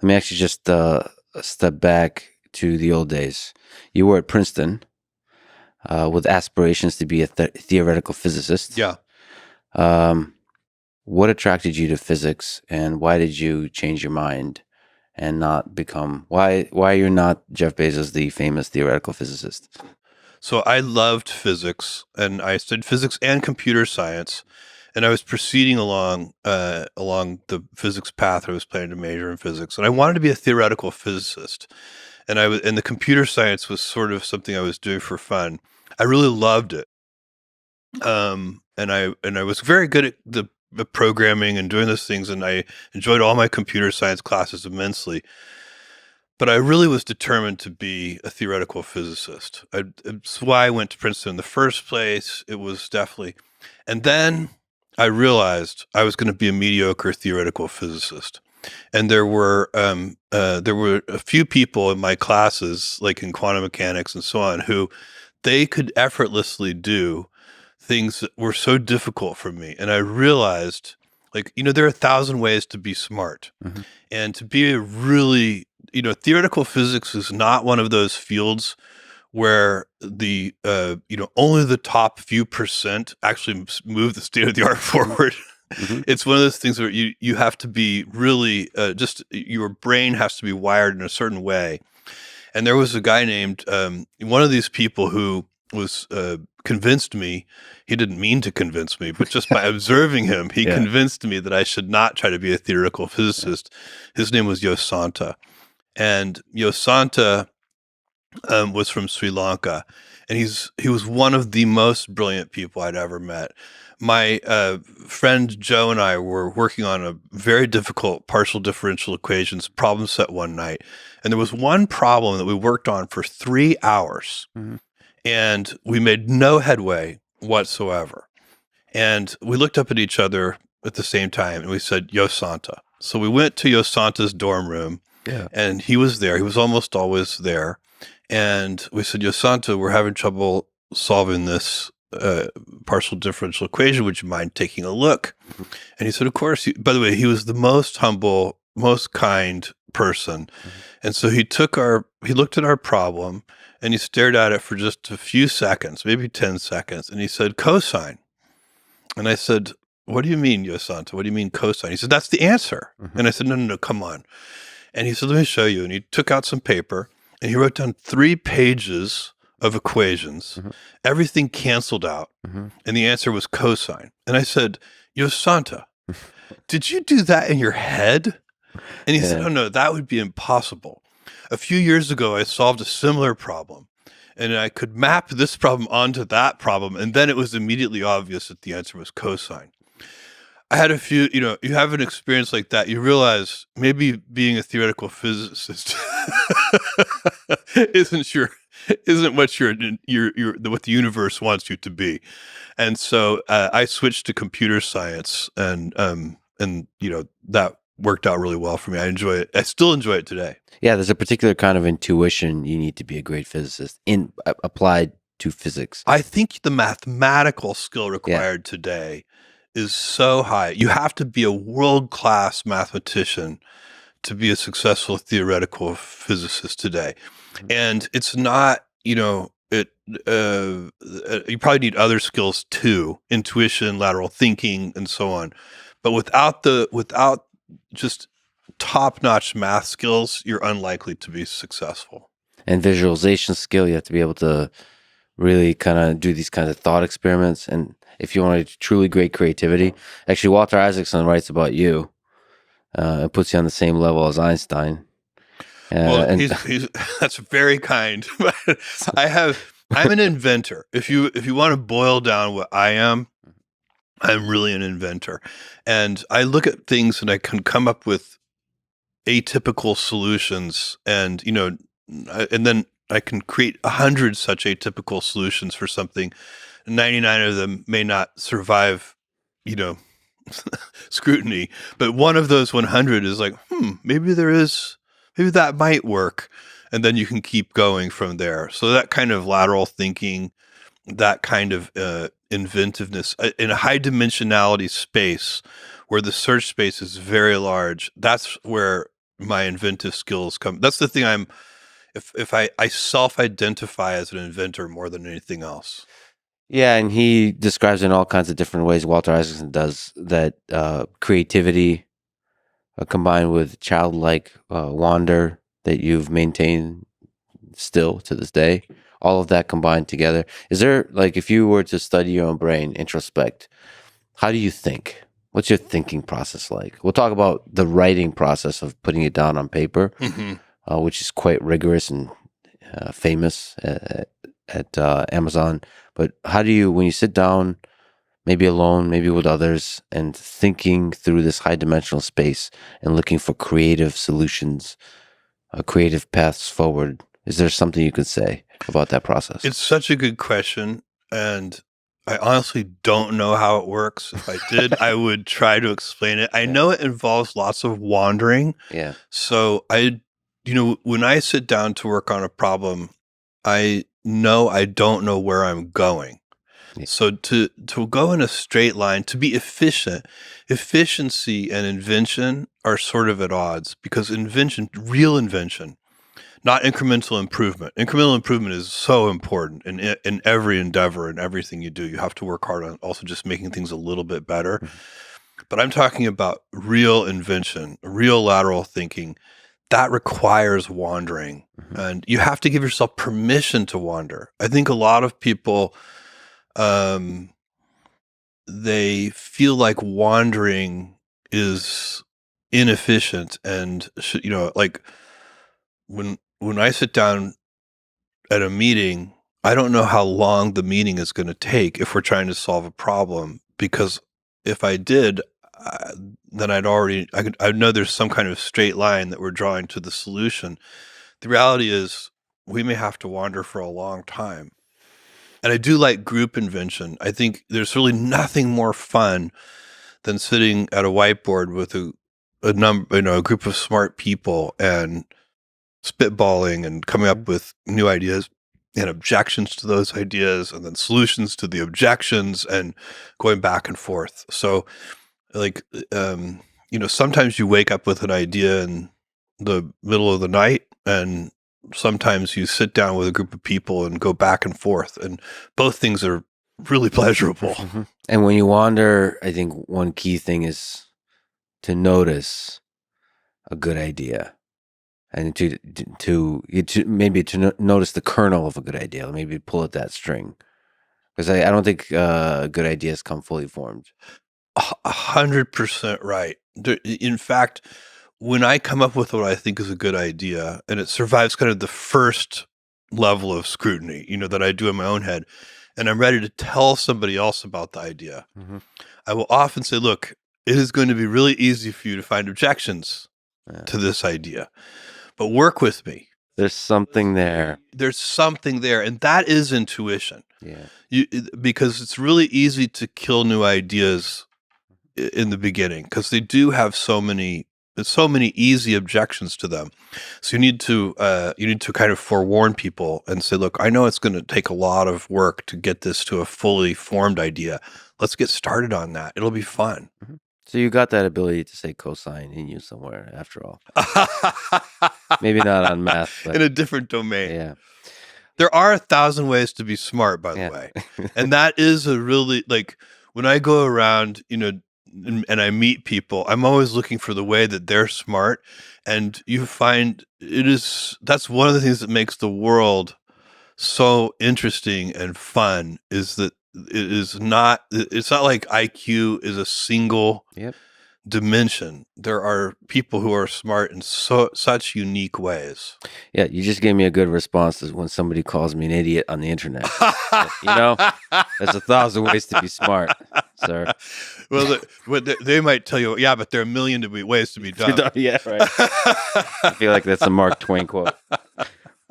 Let me actually just step back to the old days. You were at Princeton with aspirations to be a theoretical physicist. Yeah. What attracted you to physics, and why did you change your mind and not become why you're not Jeff Bezos, the famous theoretical physicist? So I loved physics, and I studied physics and computer science, and I was proceeding along the physics path. I was planning to major in physics, and I wanted to be a theoretical physicist. And the computer science was sort of something I was doing for fun. I really loved it. And I was very good at the programming and doing those things, and I enjoyed all my computer science classes immensely. But I really was determined to be a theoretical physicist. It's why I went to Princeton in the first place. It was definitely, and then I realized I was going to be a mediocre theoretical physicist. And there were a few people in my classes, like in quantum mechanics and so on, who they could effortlessly do things that were so difficult for me. And I realized, like, there are 1,000 ways to be smart, Hmm. and to be a really, theoretical physics is not one of those fields where only the top few percent actually move the state of the art forward. Hmm. It's one of those things where you have to be really just your brain has to be wired in a certain way. And there was a guy named one of these people who was convinced me. He didn't mean to convince me, but just by observing him, he Yeah. convinced me that I should not try to be a theoretical physicist. His name was Yosanta, and Yosanta was from Sri Lanka, and he was one of the most brilliant people I'd ever met. My friend Joe and I were working on a very difficult partial differential equations problem set one night, and there was one problem that we worked on for 3 hours, Hmm. and we made no headway whatsoever. And we looked up at each other at the same time, and we said, Yosanta. So we went to Yosanta's dorm room, Yeah. and he was there. He was almost always there. And we said, Yosanta, we're having trouble solving this partial differential equation. Would you mind taking a look? Mhm. And he said, of course. By the way, he was the most humble, most kind person. Mhm. And so he looked at our problem, and he stared at it for just a few seconds, maybe 10 seconds. And he said, cosine. And I said, what do you mean, Yosanta? What do you mean cosine? He said, that's the answer. Mhm. And I said, no, no, no, come on. And he said, let me show you. And he took out some paper, and he wrote down 3 pages of equations. Mhm. Everything canceled out, Mhm. and the answer was cosine. And I said, Yosanta, did you do that in your head? And he said, Yeah. oh, no, that would be impossible. A few years ago, I solved a similar problem, and I could map this problem onto that problem, and then it was immediately obvious that the answer was cosine. I had a few, you have an experience like that. You realize maybe being a theoretical physicist isn't your, isn't what what the universe wants you to be. And so I switched to computer science, and that worked out really well for me. I enjoy it. I still enjoy it today. Yeah, there's a particular kind of intuition you need to be a great physicist in applied to physics. I think the mathematical skill Yeah. required today is so high. You have to be a world-class mathematician to be a successful theoretical physicist today. Mhm. And it's not, you probably need other skills too, intuition, lateral thinking, and so on. But without just top-notch math skills, you're unlikely to be successful. And visualization skill, you have to be able to really kind of do these kinds of thought experiments. And if you want a truly great creativity, actually, Walter Isaacson writes about you. It puts you on the same level as Einstein. Well, And he's that's very kind. But I'm an inventor. If you want to boil down what I am, I'm really an inventor. And I look at things and I can come up with atypical solutions, and and then I can create 100 such atypical solutions for something. 99 of them may not survive, you know, scrutiny, but one of those 100 is like, maybe maybe that might work. And then you can keep going from there. So that kind of lateral thinking, that kind of inventiveness in a high dimensionality space where the search space is very large, that's where my inventive skills come. That's the thing. If I self-identify as an inventor more than anything else. Yeah, and he describes in all kinds of different ways. Walter Isaacson does that creativity combined with childlike wonder that you've maintained still to this day. All of that combined together. Is there, like, if you were to study your own brain, introspect, how do you think? What's your thinking process like? We'll talk about the writing process of putting it down on paper, which is quite rigorous and famous at Amazon. But how do you, when you sit down, maybe alone, maybe with others, and thinking through this high dimensional space and looking for creative solutions, creative paths forward, is there something you could say about that process? It's such a good question, and I honestly don't know how it works. If I did, I would try to explain it. I know it involves lots of wandering. Yeah. So when I sit down to work on a problem, I know I don't know where I'm going. Yeah. So to go in a straight line, to be efficient, efficiency and invention are sort of at odds, because real invention, not incremental improvement. Incremental improvement is so important in every endeavor and everything you do. You have to work hard on also just making things a little bit better. But I'm talking about real invention, real lateral thinking. That requires wandering, and you have to give yourself permission to wander. I think a lot of people, they feel like wandering is inefficient, and like when I sit down at a meeting, I don't know how long the meeting is going to take if we're trying to solve a problem, because if I did, then I know there's some kind of straight line that we're drawing to the solution. The reality is we may have to wander for a long time. And I do like group invention. I think there's really nothing more fun than sitting at a whiteboard with a group of smart people and spitballing and coming up with new ideas and objections to those ideas, and then solutions to the objections, and going back and forth. So, like, sometimes you wake up with an idea in the middle of the night, and sometimes you sit down with a group of people and go back and forth, and both things are really pleasurable. And when you wander, I think one key thing is to notice a good idea, and to notice the kernel of a good idea. Maybe pull at that string, because I don't think good ideas come fully formed. 100% right. In fact, when I come up with what I think is a good idea, and it survives kind of the first level of scrutiny, that I do in my own head, and I'm ready to tell somebody else about the idea, I will often say, look, it is going to be really easy for you to find objections to this idea, but work with me. There's something there. There's something there, and that is intuition. Yeah. Because it's really easy to kill new ideas in the beginning, because they do have so many easy objections to them. So you need to kind of forewarn people and say, look, I know it's going to take a lot of work to get this to a fully formed idea. Let's get started on that. It'll be fun. So you got that ability to say cosine in you somewhere, after all. Maybe not on math, but in a different domain. Yeah. There are 1,000 ways to be smart, by the way. And that is a really, like, when I go around, and I meet people, I'm always looking for the way that they're smart. And you find that's one of the things that makes the world so interesting and fun, is that it's not like IQ is a single dimension. There are people who are smart in such unique ways. Yeah, you just gave me a good response to when somebody calls me an idiot on the internet. There's 1,000 ways to be smart, sir. Well, they might tell you, yeah, but there are a million ways to be dumb. Yeah, right. I feel like that's a Mark Twain quote.